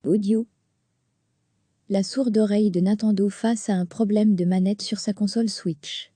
Audio. La sourde oreille de Nintendo face à un problème de manette sur sa console Switch.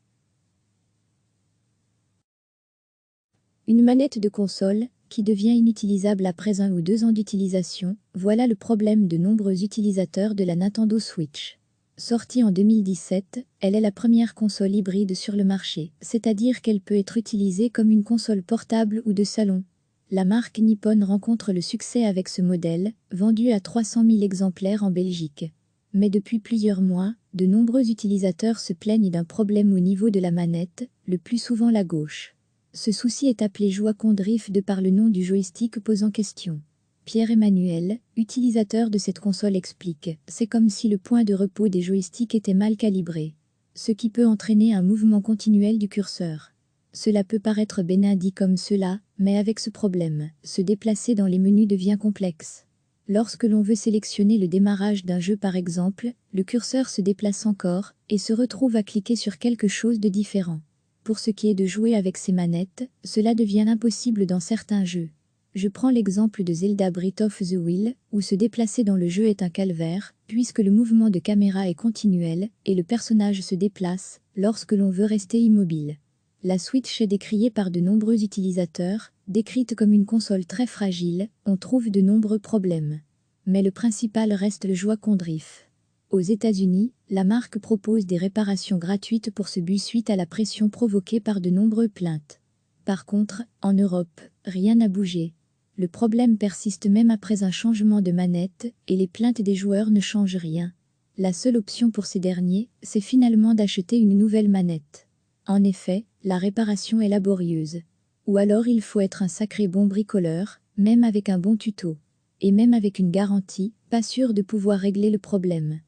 Une manette de console, qui devient inutilisable après 1 ou 2 ans d'utilisation, voilà le problème de nombreux utilisateurs de la Nintendo Switch. Sortie en 2017, elle est la première console hybride sur le marché, c'est-à-dire qu'elle peut être utilisée comme une console portable ou de salon. La marque Nippon rencontre le succès avec ce modèle, vendu à 300 000 exemplaires en Belgique. Mais depuis plusieurs mois, de nombreux utilisateurs se plaignent d'un problème au niveau de la manette, le plus souvent la gauche. Ce souci est appelé Joy-Con Drift de par le nom du joystick posant question. Pierre-Emmanuel, utilisateur de cette console, explique: c'est comme si le point de repos des joysticks était mal calibré, ce qui peut entraîner un mouvement continuel du curseur. Cela peut paraître bénin dit comme cela, mais avec ce problème, se déplacer dans les menus devient complexe. Lorsque l'on veut sélectionner le démarrage d'un jeu par exemple, le curseur se déplace encore, et se retrouve à cliquer sur quelque chose de différent. Pour ce qui est de jouer avec ces manettes, cela devient impossible dans certains jeux. Je prends l'exemple de Zelda Breath of the Wild, où se déplacer dans le jeu est un calvaire, puisque le mouvement de caméra est continuel, et le personnage se déplace, lorsque l'on veut rester immobile. La Switch est décriée par de nombreux utilisateurs, décrite comme une console très fragile, on trouve de nombreux problèmes. Mais le principal reste le Joy-Con Drift. Aux États-Unis, la marque propose des réparations gratuites pour ce but suite à la pression provoquée par de nombreuses plaintes. Par contre, en Europe, rien n'a bougé. Le problème persiste même après un changement de manette, et les plaintes des joueurs ne changent rien. La seule option pour ces derniers, c'est finalement d'acheter une nouvelle manette. En effet, la réparation est laborieuse. Ou alors il faut être un sacré bon bricoleur, même avec un bon tuto. Et même avec une garantie, pas sûr de pouvoir régler le problème.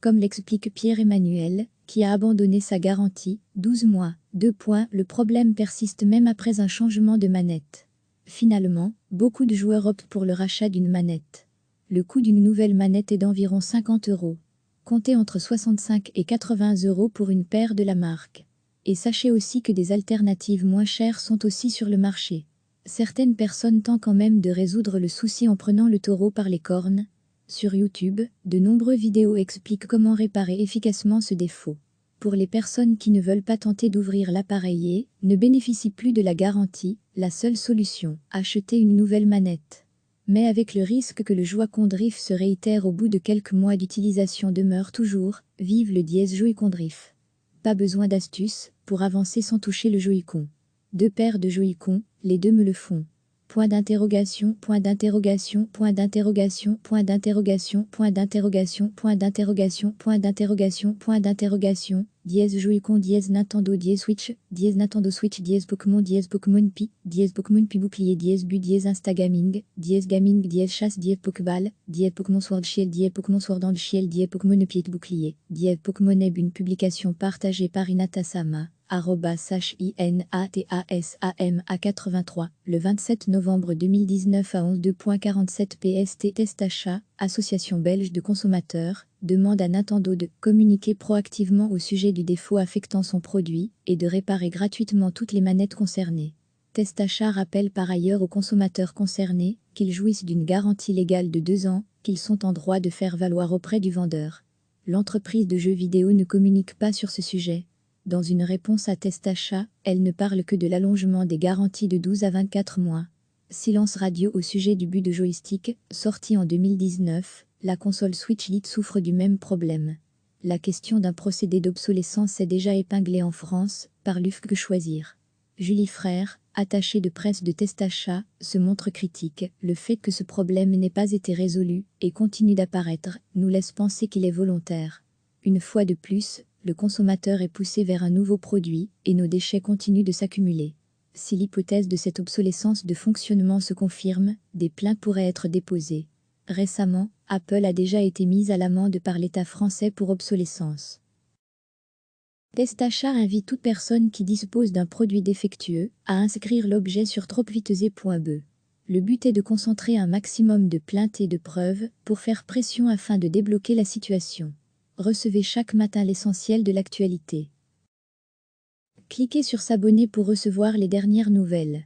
Comme l'explique Pierre-Emmanuel, qui a abandonné sa garantie, 12 mois, le problème persiste même après un changement de manette. Finalement, beaucoup de joueurs optent pour le rachat d'une manette. Le coût d'une nouvelle manette est d'environ 50 €. Comptez entre 65 et 80 € pour une paire de la marque. Et sachez aussi que des alternatives moins chères sont aussi sur le marché. Certaines personnes tentent quand même de résoudre le souci en prenant le taureau par les cornes. Sur YouTube, de nombreuses vidéos expliquent comment réparer efficacement ce défaut. Pour les personnes qui ne veulent pas tenter d'ouvrir l'appareil et ne bénéficient plus de la garantie, la seule solution, acheter une nouvelle manette. Mais avec le risque que le Joy-Con Drift se réitère au bout de quelques mois d'utilisation demeure toujours, vive le Joy-Con Drift. Pas besoin d'astuces pour avancer sans toucher le Joy-Con. 2 paires de Joy-Con, les deux me le font. Point d'interrogation, point d'interrogation, point d'interrogation, point d'interrogation, point d'interrogation, point d'interrogation, point d'interrogation, point d'interrogation, dièse Joy-Con, dièse Nintendo, dièse Nintendo Switch, dièse Pokémon Pi, bouclier, dièse bu, dièse Instagaming, dièse gaming, dièse chasse, dièse Pokéball, dièse Pokémon Sword Shield, dièse Pokémon Sword and Shield, dièse Pokémon Pied bouclier, dièse Pokémon Eb, une publication partagée par Inatasama. @HINATASAMA83, le 27 novembre 2019 à 11:47 PST. Testachat, Association belge de consommateurs, demande à Nintendo de communiquer proactivement au sujet du défaut affectant son produit et de réparer gratuitement toutes les manettes concernées. Testachat rappelle par ailleurs aux consommateurs concernés qu'ils jouissent d'une garantie légale de 2 ans, qu'ils sont en droit de faire valoir auprès du vendeur. L'entreprise de jeux vidéo ne communique pas sur ce sujet. Dans une réponse à Testachat, elle ne parle que de l'allongement des garanties de 12 à 24 mois. Silence radio au sujet du but de joystick, sorti en 2019, la console Switch Lite souffre du même problème. La question d'un procédé d'obsolescence est déjà épinglée en France, par l'UFC Choisir. Julie Frère, attachée de presse de Testachat, se montre critique. Le fait que ce problème n'ait pas été résolu, et continue d'apparaître, nous laisse penser qu'il est volontaire. Une fois de plus, le consommateur est poussé vers un nouveau produit, et nos déchets continuent de s'accumuler. Si l'hypothèse de cette obsolescence de fonctionnement se confirme, des plaintes pourraient être déposées. Récemment, Apple a déjà été mise à l'amende par l'État français pour obsolescence. Testachat invite toute personne qui dispose d'un produit défectueux à inscrire l'objet sur tropviteze.be. Le but est de concentrer un maximum de plaintes et de preuves pour faire pression afin de débloquer la situation. Recevez chaque matin l'essentiel de l'actualité. Cliquez sur s'abonner pour recevoir les dernières nouvelles.